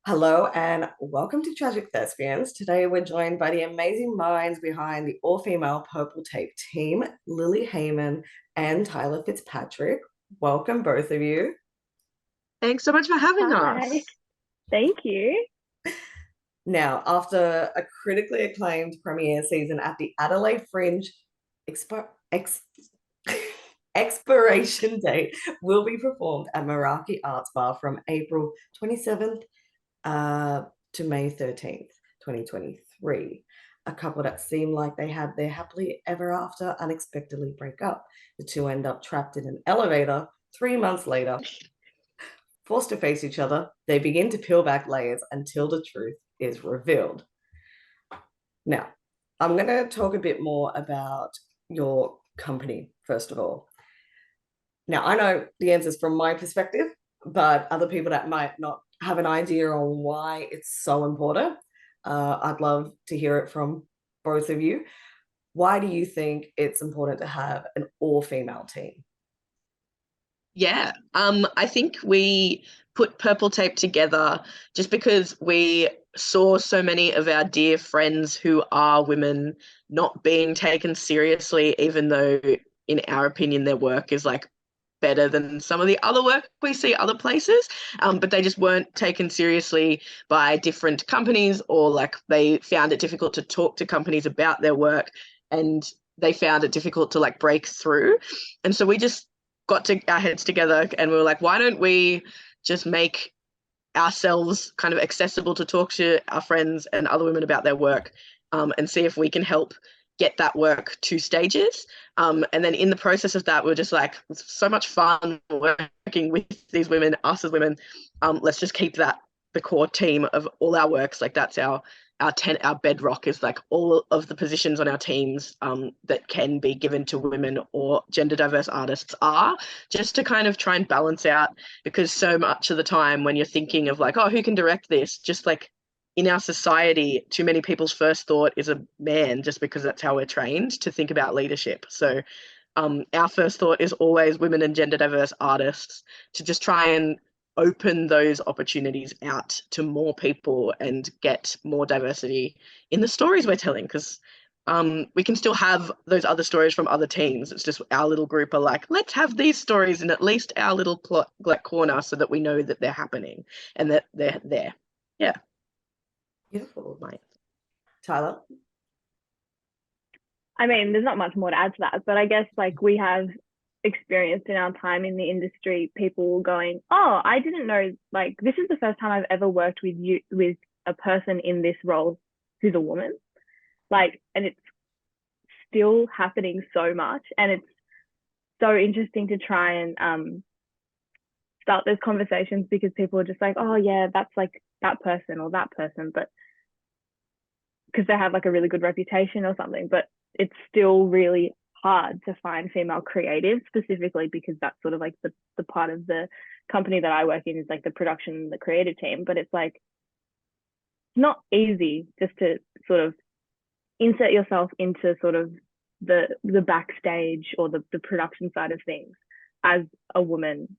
Hello and welcome to Tragic Thespians. Today we're joined by the amazing minds behind the all-female Purple Tape team, Lily Hayman and Tyler Fitzpatrick. Welcome, both of you. Thanks so much for having Hi, us. thank you. Now, after a critically acclaimed premiere season at the Adelaide Fringe, Expo- Ex- Expiration Date will be performed at Meraki Arts Bar from April 27th to May 13th, 2023. A couple that seemed like they had their happily ever after unexpectedly break up. The two end up trapped in an elevator 3 months later. Forced to face each other, they begin to peel back layers until the truth is revealed. Now, I'm going to talk a bit more about your company, first of all. Now, I know the answers from my perspective, but other people that might not have an idea on why it's so important, I'd love to hear it from both of you. Why do you think it's important to have an all-female team? Yeah, I think we put Purple Tape together just because we saw so many of our dear friends who are women not being taken seriously, even though, in our opinion, their work is like better than some of the other work we see other places. But they just weren't taken seriously by different companies, or like they found it difficult to talk to companies about their work, and they found it difficult to like break through. And so we just got our heads together and we were like, why don't we just make ourselves kind of accessible to talk to our friends and other women about their work, and see if we can help get that work to stages. And then in the process of that, we are just like, it's so much fun working with these women, us as women. Let's just keep that the core team of all our works. Like that's our bedrock is like all of the positions on our teams that can be given to women or gender diverse artists are, just to kind of try and balance out, because so much of the time when you're thinking of like, oh, who can direct this, just like in our society, too many people's first thought is a man, just because that's how we're trained to think about leadership. So our first thought is always women and gender diverse artists, to just try and open those opportunities out to more people and get more diversity in the stories we're telling, because we can still have those other stories from other teams. It's just our little group are like, let's have these stories in at least our little like corner, so that we know that they're happening and that they're there. Yeah. Beautiful. Tyler? I mean, there's not much more to add to that, but I guess like we have experienced in our time in the industry, people going, "Oh, I didn't know. Like, this is the first time I've ever worked with a person in this role who's a woman." Like, and it's still happening so much, and it's so interesting to try and start those conversations, because people are just like, "Oh yeah, that's like that person or that person," but because they have like a really good reputation or something, but it's still really hard to find female creatives, specifically because that's sort of like the part of the company that I work in is like the production, the creative team. But it's like not easy just to sort of insert yourself into sort of the backstage or the production side of things as a woman,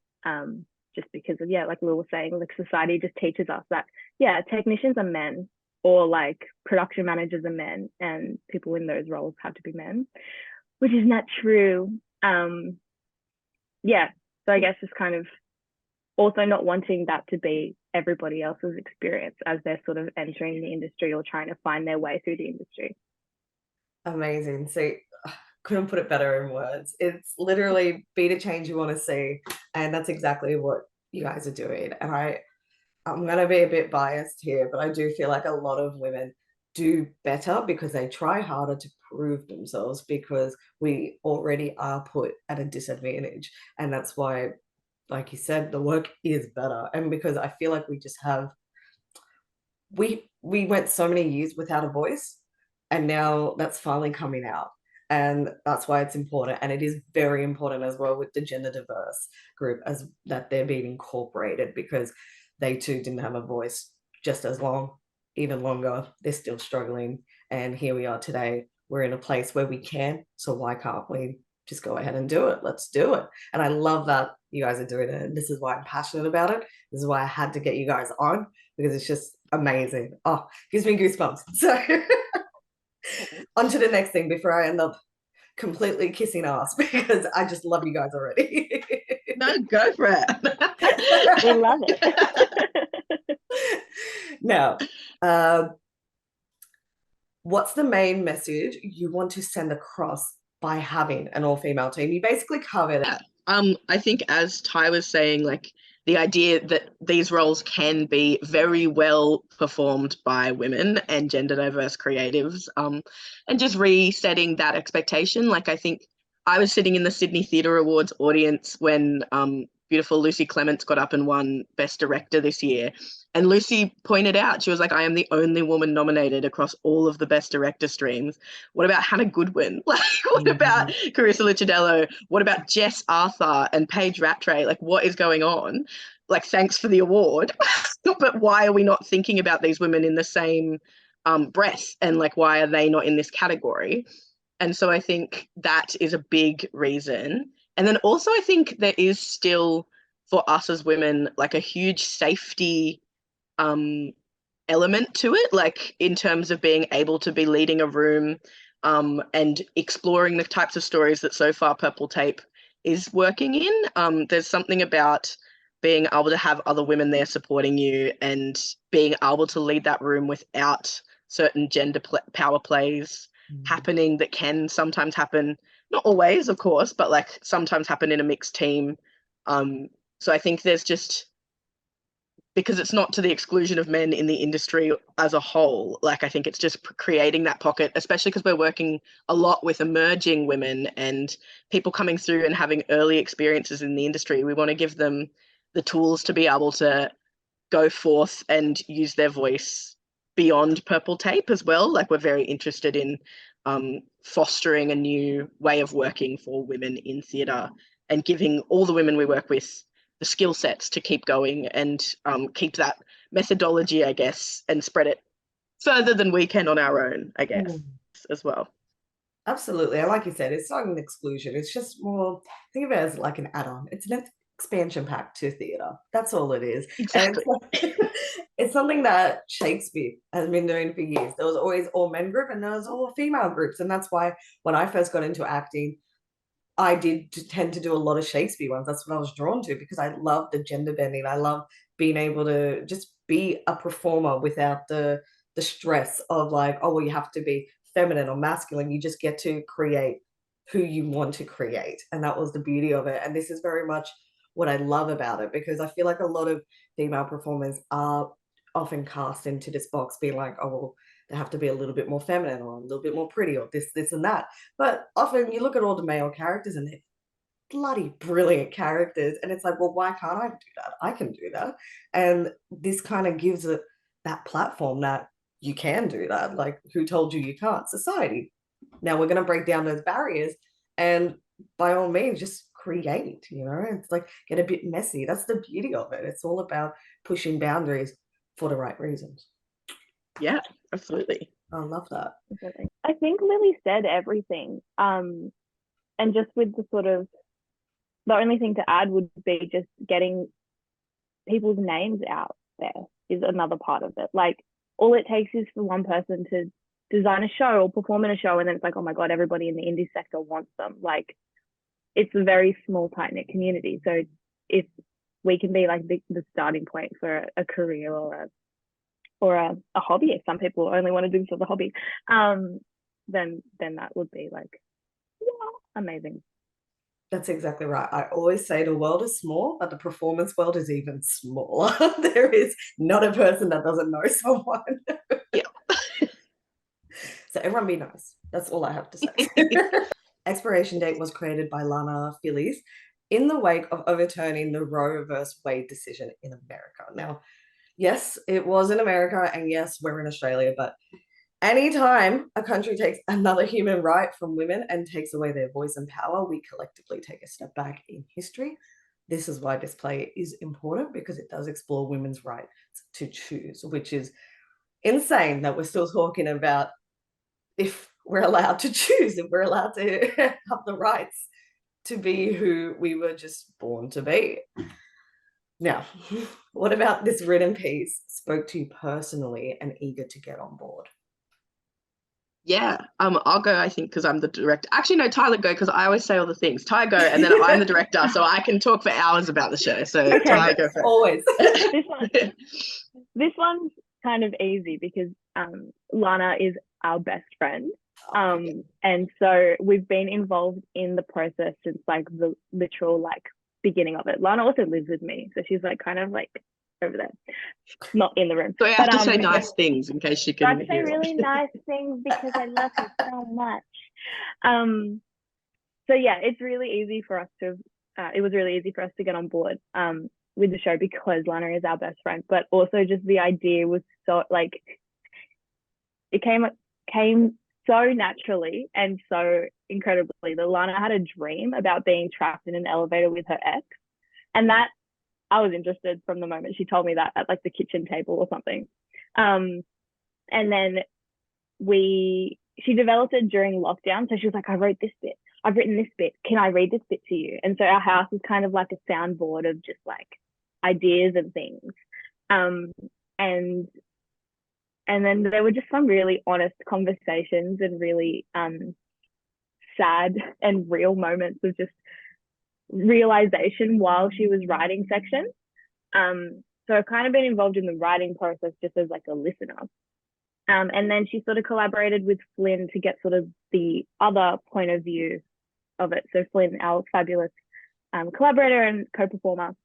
just because of, yeah, like we were saying, like society just teaches us that, yeah, technicians are men, or like production managers are men, and people in those roles have to be men, which is not true. Yeah, so I guess just kind of also not wanting that to be everybody else's experience as they're sort of entering the industry or trying to find their way through the industry. Amazing. See, couldn't put it better in words. It's literally be the change you want to see. And that's exactly what you guys are doing. And I'm going to be a bit biased here, but I do feel like a lot of women do better because they try harder to prove themselves, because we already are put at a disadvantage. And that's why, like you said, the work is better. And because I feel like we just have, we went so many years without a voice, and now that's finally coming out. And that's why it's important. And it is very important as well with the gender diverse group, as that they're being incorporated, because they too didn't have a voice just as long, even longer. They're still struggling. And here we are today. We're in a place where we can. So why can't we just go ahead and do it? Let's do it. And I love that you guys are doing it. And this is why I'm passionate about it. This is why I had to get you guys on, because it's just amazing. Oh, gives me goosebumps. So on to the next thing before I end up completely kissing ass, because I just love you guys already. No, go for it. We love it. Now, what's the main message you want to send across by having an all-female team? You basically covered it. I think, as Ty was saying, like, the idea that these roles can be very well performed by women and gender diverse creatives, and just resetting that expectation. Like, I think I was sitting in the Sydney Theatre Awards audience when beautiful Lucy Clements got up and won Best Director this year. And Lucy pointed out, she was like, I am the only woman nominated across all of the Best Director streams. What about Hannah Goodwin? Like, what about Carissa Licciardello? What about Jess Arthur and Paige Rattray? Like, what is going on? Like, thanks for the award. But why are we not thinking about these women in the same breath? And like, why are they not in this category? And so I think that is a big reason. And then also I think there is still, for us as women, like a huge safety element to it, like in terms of being able to be leading a room and exploring the types of stories that so far Purple Tape is working in. There's something about being able to have other women there supporting you and being able to lead that room without certain gender power plays happening that can sometimes happen, not always, of course, but like sometimes happen in a mixed team. So I think there's just, because it's not to the exclusion of men in the industry as a whole, like I think it's just creating that pocket, especially because we're working a lot with emerging women and people coming through and having early experiences in the industry. We want to give them the tools to be able to go forth and use their voice beyond Purple Tape as well. Like, we're very interested in fostering a new way of working for women in theatre and giving all the women we work with the skill sets to keep going and keep that methodology, I guess, and spread it further than we can on our own, I guess, as well. Absolutely. And like you said, it's not an exclusion. It's just more, think of it as like an add-on. It's an expansion pack to theatre. That's all it is. Exactly. And it's something that Shakespeare has been doing for years. There was always all men group and there was all female groups. And that's why when I first got into acting, I did tend to do a lot of Shakespeare ones. That's what I was drawn to, because I love the gender bending. I love being able to just be a performer without the stress of like, oh, well, you have to be feminine or masculine. You just get to create who you want to create. And that was the beauty of it. And this is very much what I love about it, because I feel like a lot of female performers are often cast into this box being like, oh, well, they have to be a little bit more feminine or a little bit more pretty or this and that. But often you look at all the male characters and they're bloody brilliant characters. And it's like, well, why can't I do that? I can do that. And this kind of gives it that platform that you can do that. Like, who told you can't? Society. Now we're going to break down those barriers and by all means, just create, it's like, get a bit messy. That's the beauty of it. It's all about pushing boundaries for the right reasons. Yeah, absolutely. I love that. I think Lily said everything. And just with the sort of, the only thing to add would be just getting people's names out there is another part of it. Like, all it takes is for one person to design a show or perform in a show, and then it's like, oh my God, everybody in the indie sector wants them. Like, it's a very small, tight-knit community. So if we can be like the starting point for a career or a hobby, if some people only want to do this as a hobby, then that would be like, yeah, amazing. That's exactly right. I always say the world is small, but the performance world is even smaller. There is not a person that doesn't know someone. Yeah. So everyone be nice. That's all I have to say. Expiration Date was created by Lana Filies in the wake of overturning the Roe versus Wade decision in America. Now, yes, it was in America, and yes, we're in Australia, but anytime a country takes another human right from women and takes away their voice and power, we collectively take a step back in history. This is why this play is important, because it does explore women's rights to choose, which is insane that we're still talking about if we're allowed to choose, if we're allowed to have the rights to be who we were just born to be. Now, what about this written piece spoke to you personally and eager to get on board? Yeah, I'll go, I think, because I'm the director. Actually, no, Tyler, go, because I always say all the things. Ty, go, and then I'm the director, so I can talk for hours about the show. So Okay. Tyler, go first. Always. This one's kind of easy because Lana is our best friend. And so we've been involved in the process since like the literal like beginning of it. Lana also lives with me, so she's like kind of like over there, not in the room. So I have to say nice things in case she can. I have to say really nice things because I love her so much. So yeah, it's really easy for us to. It was really easy for us to get on board with the show because Lana is our best friend, but also just the idea was so like it came so naturally and so incredibly that Lana had a dream about being trapped in an elevator with her ex, and that I was interested from the moment she told me that at like the kitchen table or something. And then she developed it during lockdown. So she was like, I wrote this bit. I've written this bit. Can I read this bit to you? And so our house is kind of like a soundboard of just like ideas and things. And then there were just some really honest conversations and really sad and real moments of just realization while she was writing sections. So I've kind of been involved in the writing process just as like a listener. And then she sort of collaborated with Flynn to get sort of the other point of view of it. So Flynn, our fabulous collaborator and co-performer,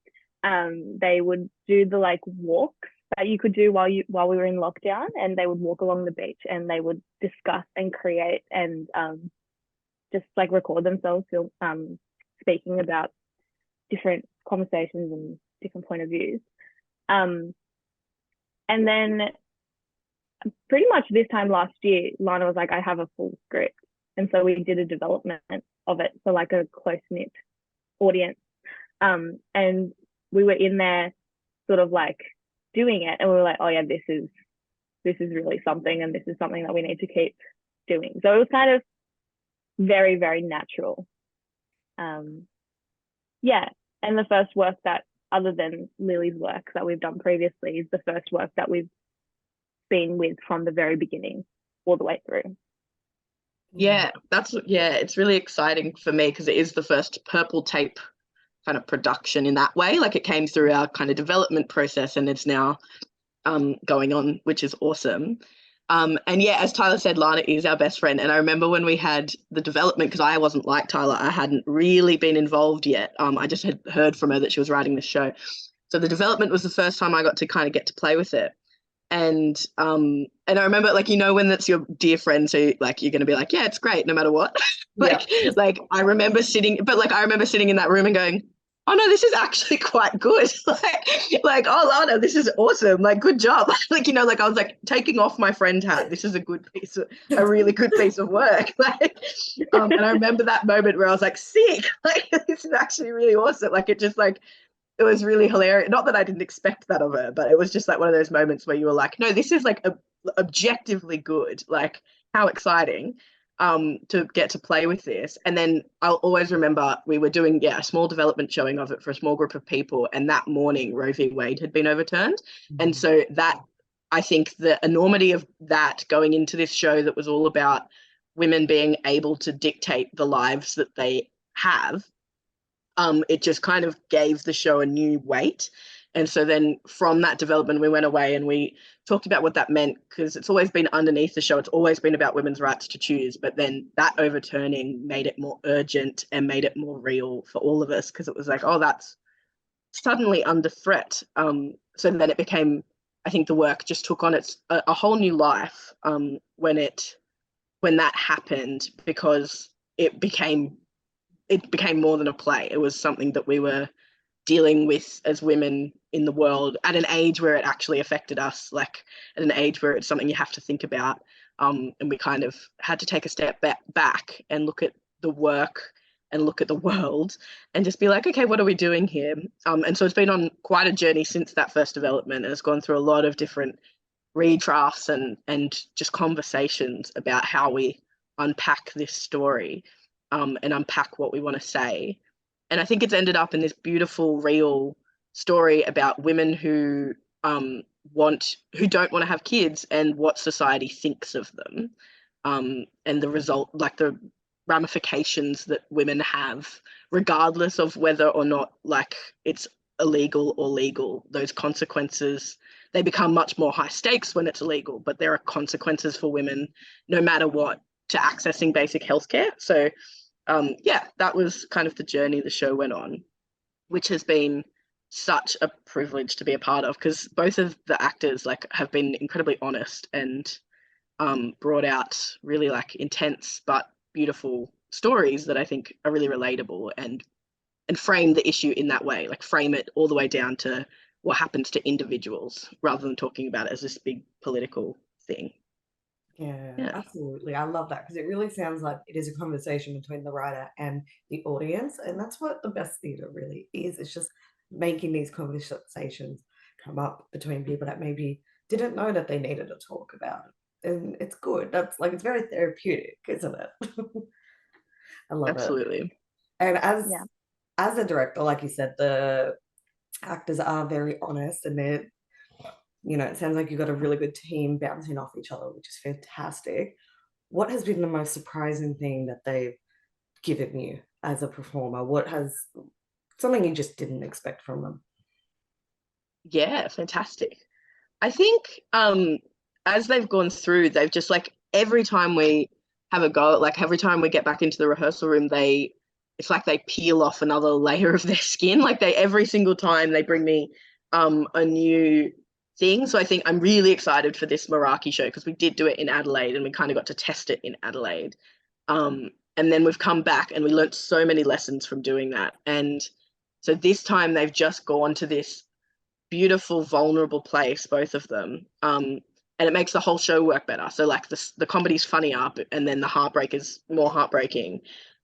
they would do the like walks that you could do while we were in lockdown, and they would walk along the beach and they would discuss and create and just like record themselves speaking about different conversations and different point of views. And then pretty much this time last year, Lana was like, I have a full script. And so we did a development of it for like a close-knit audience. And we were in there sort of like doing it, and we were like, oh yeah, this is really something, and this is something that we need to keep doing. So it was kind of very, very natural. Yeah, and the first work that, other than Lily's work that we've done previously, is the first work that we've been with from the very beginning all the way through. Yeah, it's really exciting for me because it is the first purple tape kind of production in that way. Like it came through our kind of development process and it's now going on, which is awesome. And yeah, as Tyler said, Lana is our best friend. And I remember when we had the development, because I wasn't like Tyler, I hadn't really been involved yet. I just had heard from her that she was writing this show. So the development was the first time I got to kind of get to play with it. And I remember, like, you know, when that's your dear friend, so like you're going to be like, yeah, it's great no matter what. Like I remember sitting in that room and going, oh no, this is actually quite good. like, oh Lana, this is awesome. Like, good job. Like, you know, like I was like taking off my friend hat. This is a really good piece of work. Like, and I remember that moment where I was like, sick. Like, this is actually really awesome. Like, it was really hilarious. Not that I didn't expect that of her, but it was just like one of those moments where you were like, no, this is like objectively good. Like, how exciting to get to play with this. And then I'll always remember we were doing a small development showing of it for a small group of people, and that morning Roe v. Wade had been overturned. And so that, I think the enormity of that going into this show that was all about women being able to dictate the lives that they have, it just kind of gave the show a new weight. And so then from that development, we went away and we talked about what that meant, because it's always been underneath the show. It's always been about women's rights to choose. But then that overturning made it more urgent and made it more real for all of us, because it was like, oh, that's suddenly under threat. So then it became, I think the work just took on a whole new life when that happened, because it became more than a play. It was something that we were dealing with as women in the world at an age where it actually affected us, like at an age where it's something you have to think about. And we kind of had to take a step back and look at the work and look at the world and just be like, okay, what are we doing here? And so it's been on quite a journey since that first development, and it's gone through a lot of different redrafts and just conversations about how we unpack this story. and unpack what we want to say. And I think it's ended up in this beautiful, real story about women who don't want to have kids and what society thinks of them, and the result, like the ramifications that women have, regardless of whether or not like it's illegal or legal. Those consequences, they become much more high stakes when it's illegal, but there are consequences for women no matter what to accessing basic healthcare. So yeah, that was kind of the journey the show went on, which has been such a privilege to be a part of, because both of the actors like have been incredibly honest and brought out really like intense but beautiful stories that I think are really relatable, and frame the issue in that way, like frame it all the way down to what happens to individuals rather than talking about it as this big political thing. Yeah, absolutely. I love that because it really sounds like it is a conversation between the writer and the audience. And that's what the best theatre really is. It's just making these conversations come up between people that maybe didn't know that they needed to talk about it. And it's good. That's like, it's very therapeutic, isn't it? I love Absolutely. it. And as a director, like you said, the actors are very honest, and they're, it sounds like you've got a really good team bouncing off each other, which is fantastic. What has been the most surprising thing that they've given you as a performer? What has something you just didn't expect from them? Yeah, fantastic. I think as they've gone through, they've just like every time we have a go, like every time we get back into the rehearsal room, it's like they peel off another layer of their skin. Like every single time they bring me a new thing. So I think I'm really excited for this Meraki show because we did do it in Adelaide and we kind of got to test it in Adelaide. And then we've come back and we learnt so many lessons from doing that. And so this time they've just gone to this beautiful, vulnerable place, both of them. And it makes the whole show work better. So like the comedy's funnier, and then the heartbreak is more heartbreaking.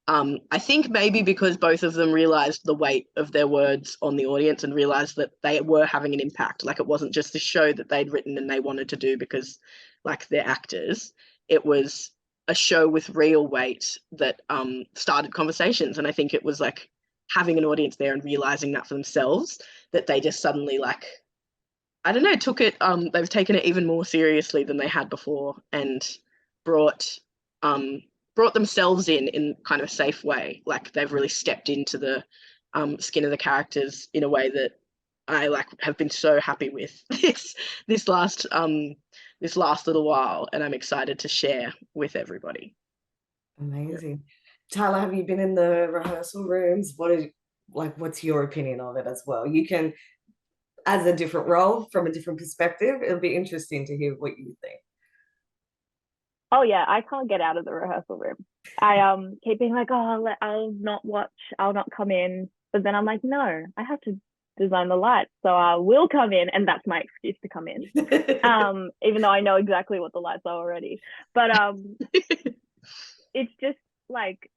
I think maybe because both of them realized the weight of their words on the audience and realized that they were having an impact. Like it wasn't just the show that they'd written and they wanted to do because like they're actors. It was a show with real weight that started conversations. And I think it was like having an audience there and realizing that for themselves, that they just suddenly like, I don't know, took it, they've taken it even more seriously than they had before, and brought themselves in kind of a safe way. Like they've really stepped into the skin of the characters in a way that I like have been so happy with this last little while, and I'm excited to share with everybody. Amazing. Tyler, have you been in the rehearsal rooms? What's your opinion of it as well? You can, as a different role from a different perspective, it'll be interesting to hear what you think. Oh yeah, I can't get out of the rehearsal room. I keep being like, oh, I'll not watch, I'll not come in. But then I'm like, no, I have to design the lights, so I will come in, and that's my excuse to come in. Even though I know exactly what the lights are already. But it's just like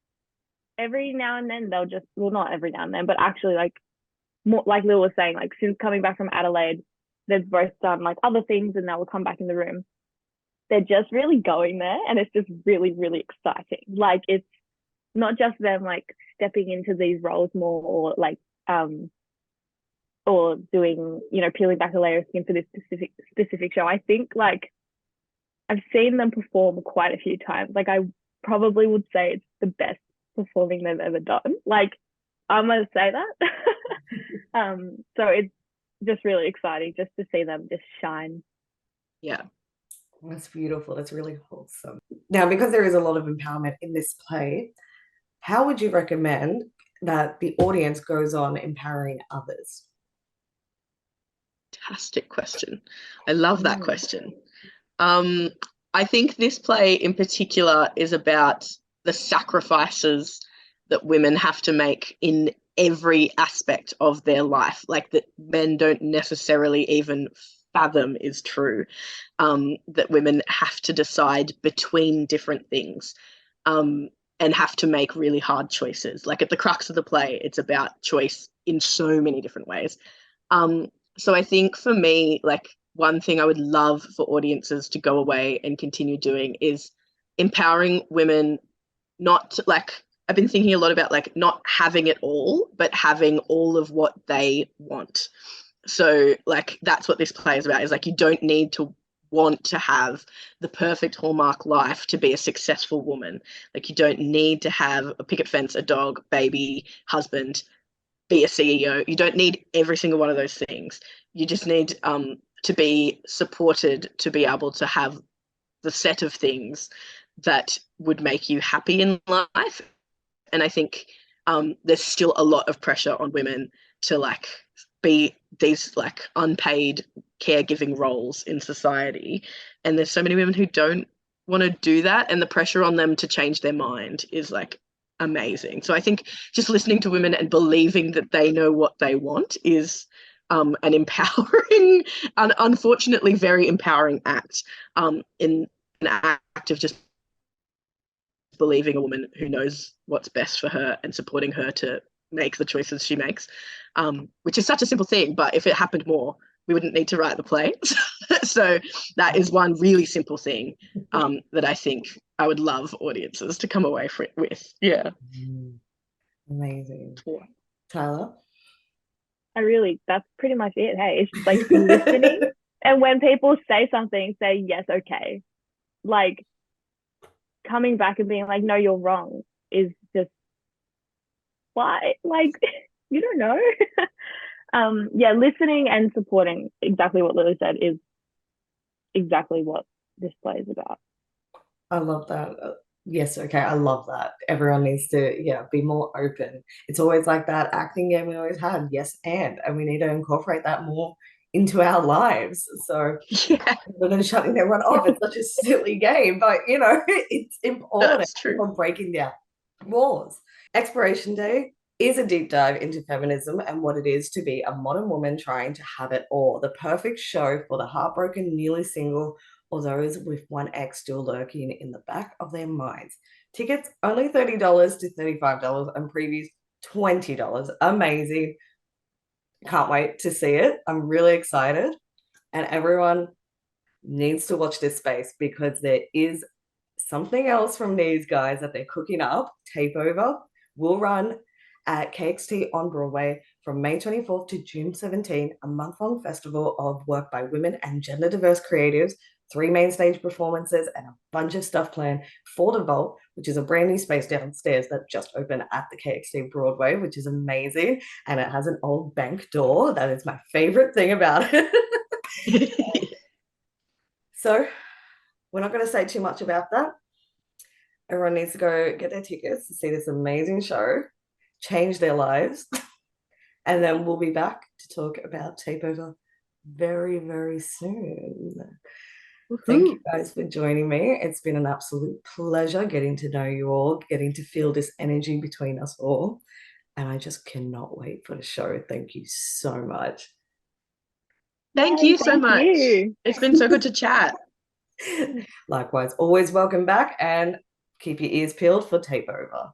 every now and then they'll just, well, not every now and then, but actually like more, like Lil was saying, like since coming back from Adelaide, they've both done like other things and they will come back in the room. They're just really going there, and it's just really, really exciting. Like it's not just them like stepping into these roles more, or like or doing, peeling back a layer of skin for this specific show. I think like I've seen them perform quite a few times. Like I probably would say it's the best performing they've ever done. Like I'm gonna say that. So it's just really exciting just to see them just shine. Yeah. That's beautiful. That's really wholesome. Now, because there is a lot of empowerment in this play, how would you recommend that the audience goes on empowering others? Fantastic question. I love that question. I think this play in particular is about the sacrifices that women have to make in every aspect of their life, like that men don't necessarily even fathom is true, that women have to decide between different things, and have to make really hard choices. Like at the crux of the play, it's about choice in so many different ways. So I think for me, like one thing I would love for audiences to go away and continue doing is empowering women, not to, like I've been thinking a lot about like not having it all, but having all of what they want. So like that's what this play is about, is like you don't need to want to have the perfect Hallmark life to be a successful woman. Like you don't need to have a picket fence, a dog, baby, husband, be a CEO. You don't need every single one of those things. You just need to be supported to be able to have the set of things that would make you happy in life. And I think there's still a lot of pressure on women to like be these like unpaid caregiving roles in society. And there's so many women who don't want to do that. And the pressure on them to change their mind is like amazing. So I think just listening to women and believing that they know what they want is an empowering, unfortunately very empowering act, in an act of just believing a woman who knows what's best for her and supporting her to make the choices she makes, which is such a simple thing, but if it happened more, we wouldn't need to write the play. So that is one really simple thing that I think I would love audiences to come away with. Yeah. Amazing. Tyler? That's pretty much it. Hey, it's just like listening. And when people say something, say, yes, okay. Like coming back and being like, no, you're wrong is just why? Like, you don't know. Yeah, listening and supporting, exactly what Lily said, is exactly what this play is about. I love that. Yes, okay, I love that. Everyone needs to, be more open. It's always like that acting game we always had, yes, and we need to incorporate that more into our lives. So Yeah, we're going to shutting everyone off. It's such a silly game, but it's important that's true. for breaking down walls. Expiration Day is a deep dive into feminism and what it is to be a modern woman trying to have it all. The perfect show for the heartbroken, newly single, or those with one ex still lurking in the back of their minds. Tickets only $30 to $35 and previews $20. Amazing. Can't wait to see it. I'm really excited. And everyone needs to watch this space because there is something else from these guys that they're cooking up. Takeover will run at KXT on Broadway from May 24th to June 17th, a month-long festival of work by women and gender diverse creatives, 3 main stage performances, and a bunch of stuff planned for the Vault, which is a brand new space downstairs that just opened at the KXT Broadway, which is amazing. And it has an old bank door. That is my favorite thing about it. So we're not going to say too much about that. Everyone needs to go get their tickets to see this amazing show, change their lives, and then we'll be back to talk about Takeover very, very soon. Thank you guys for joining me. It's been an absolute pleasure getting to know you all, getting to feel this energy between us all. And I just cannot wait for the show. Thank you so much. Thank you so much. It's been so good to chat. Likewise, always welcome back and keep your ears peeled for Takeover.